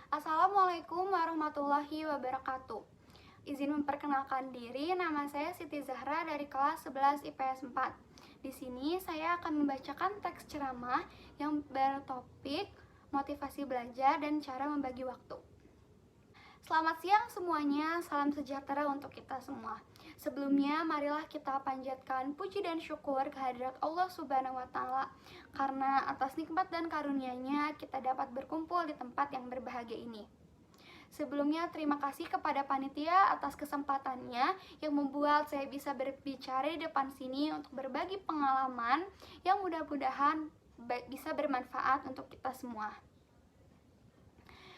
Assalamualaikum warahmatullahi wabarakatuh. Izin memperkenalkan diri, nama saya Siti Zahra dari kelas 11 IPS 4. Di sini saya akan membacakan teks ceramah yang bertopik motivasi belajar dan cara membagi waktu. Selamat siang semuanya, salam sejahtera untuk kita semua. Sebelumnya, marilah kita panjatkan puji dan syukur kehadirat Allah Subhanahu wa Ta'ala, karena atas nikmat dan karunia-Nya kita dapat berkumpul di tempat yang berbahagia ini. Sebelumnya, terima kasih kepada panitia atas kesempatannya yang membuat saya bisa berbicara di depan sini untuk berbagi pengalaman yang mudah-mudahan bisa bermanfaat untuk kita semua.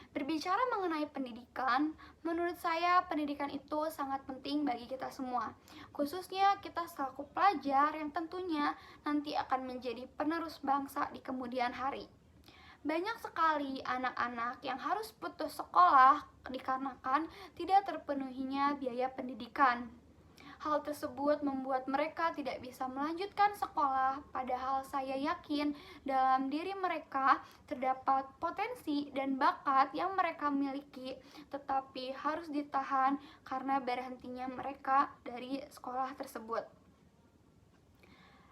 Berbicara mengenai pendidikan, menurut saya pendidikan itu sangat penting bagi kita semua. Khususnya kita selaku pelajar yang tentunya nanti akan menjadi penerus bangsa di kemudian hari. Banyak sekali anak-anak yang harus putus sekolah dikarenakan tidak terpenuhinya biaya pendidikan. Hal tersebut membuat mereka tidak bisa melanjutkan sekolah, padahal saya yakin dalam diri mereka terdapat potensi dan bakat yang mereka miliki, tetapi harus ditahan karena berhentinya mereka dari sekolah tersebut.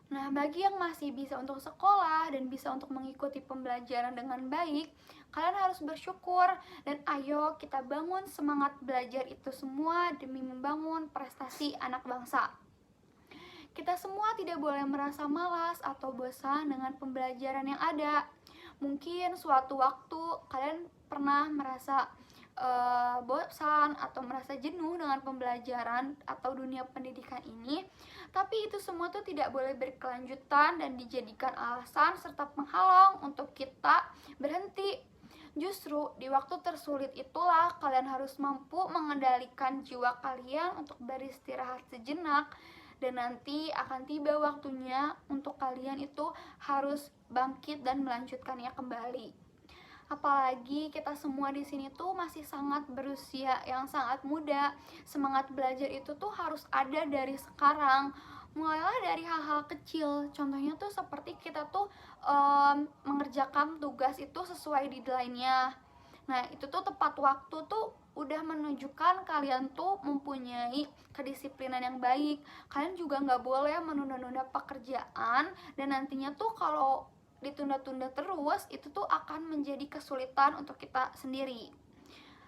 Nah, bagi yang masih bisa untuk sekolah dan bisa untuk mengikuti pembelajaran dengan baik, kalian harus bersyukur dan ayo kita bangun semangat belajar itu semua demi membangun prestasi anak bangsa. Kita semua tidak boleh merasa malas atau bosan dengan pembelajaran yang ada. Mungkin suatu waktu kalian pernah merasa bosan atau merasa jenuh dengan pembelajaran atau dunia pendidikan ini, tapi itu semua tuh tidak boleh berkelanjutan dan dijadikan alasan serta penghalang untuk kita berhenti. Justru di waktu tersulit itulah kalian harus mampu mengendalikan jiwa kalian untuk beristirahat sejenak, dan nanti akan tiba waktunya untuk kalian itu harus bangkit dan melanjutkannya kembali. Apalagi kita semua di sini tuh masih sangat berusia yang sangat muda. Semangat belajar itu tuh harus ada dari sekarang. Mulailah dari hal-hal kecil. Contohnya tuh seperti kita tuh mengerjakan tugas itu sesuai deadline-nya. Nah, itu tuh tepat waktu tuh udah menunjukkan kalian tuh mempunyai kedisiplinan yang baik. Kalian juga nggak boleh menunda-nunda pekerjaan, dan nantinya tuh kalau ditunda-tunda terus itu tuh akan menjadi kesulitan untuk kita sendiri.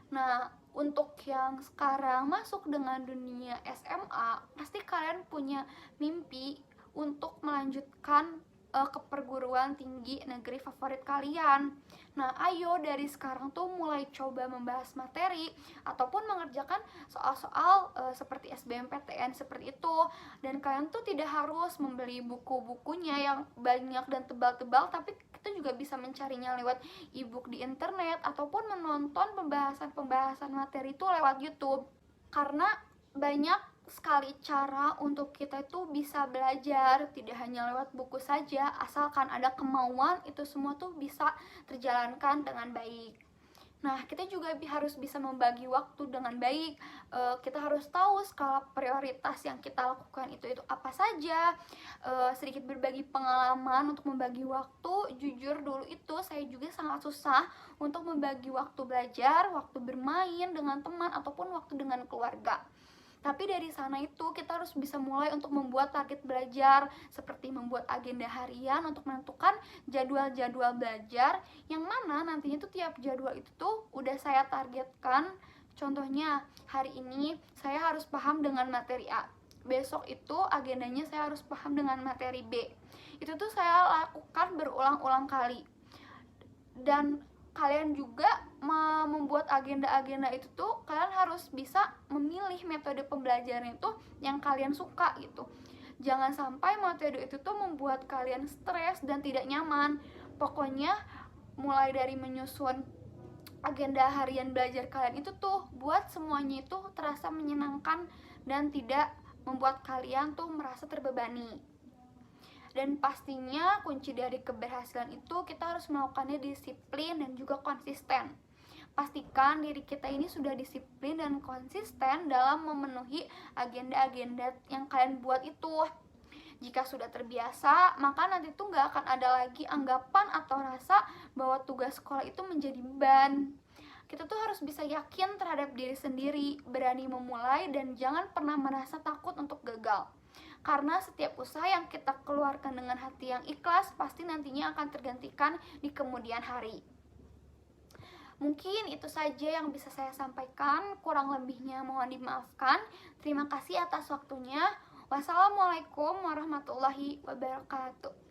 Nah, untuk yang sekarang masuk dengan dunia SMA, pasti kalian punya mimpi untuk melanjutkan ke perguruan tinggi negeri favorit kalian. Nah, ayo dari sekarang tuh mulai coba membahas materi ataupun mengerjakan soal-soal seperti SBMPTN seperti itu. Dan kalian tuh tidak harus membeli buku-bukunya yang banyak dan tebal-tebal, tapi kita juga bisa mencarinya lewat e-book di internet ataupun menonton pembahasan-pembahasan materi itu lewat YouTube. Karena banyak sekali cara untuk kita itu bisa belajar, tidak hanya lewat buku saja, asalkan ada kemauan, itu semua tuh bisa terjalankan dengan baik. Nah, kita juga harus bisa membagi waktu dengan baik. Kita harus tahu skala prioritas yang kita lakukan itu apa saja. Sedikit berbagi pengalaman untuk membagi waktu. Jujur dulu itu saya juga sangat susah untuk membagi waktu belajar, waktu bermain dengan teman, ataupun waktu dengan keluarga. Tapi dari sana itu kita harus bisa mulai untuk membuat target belajar, seperti membuat agenda harian untuk menentukan jadwal-jadwal belajar yang mana nantinya tuh tiap jadwal itu tuh udah saya targetkan. Contohnya, hari ini saya harus paham dengan materi A, besok itu agendanya saya harus paham dengan materi B. Itu tuh saya lakukan berulang-ulang kali. Dan kalian juga membuat agenda-agenda itu tuh kalian harus bisa memilih metode pembelajaran itu yang kalian suka gitu. Jangan sampai metode itu tuh membuat kalian stres dan tidak nyaman. Pokoknya mulai dari menyusun agenda harian belajar kalian itu tuh buat semuanya itu terasa menyenangkan dan tidak membuat kalian tuh merasa terbebani. Dan pastinya kunci dari keberhasilan itu kita harus melakukannya disiplin dan juga konsisten. Pastikan diri kita ini sudah disiplin dan konsisten dalam memenuhi agenda-agenda yang kalian buat itu. Jika sudah terbiasa, maka nanti tuh gak akan ada lagi anggapan atau rasa bahwa tugas sekolah itu menjadi beban. Kita tuh harus bisa yakin terhadap diri sendiri, berani memulai, dan jangan pernah merasa takut untuk gagal. Karena setiap usaha yang kita keluarkan dengan hati yang ikhlas pasti nantinya akan tergantikan di kemudian hari. Mungkin itu saja yang bisa saya sampaikan, kurang lebihnya mohon dimaafkan. Terima kasih atas waktunya. Wassalamualaikum warahmatullahi wabarakatuh.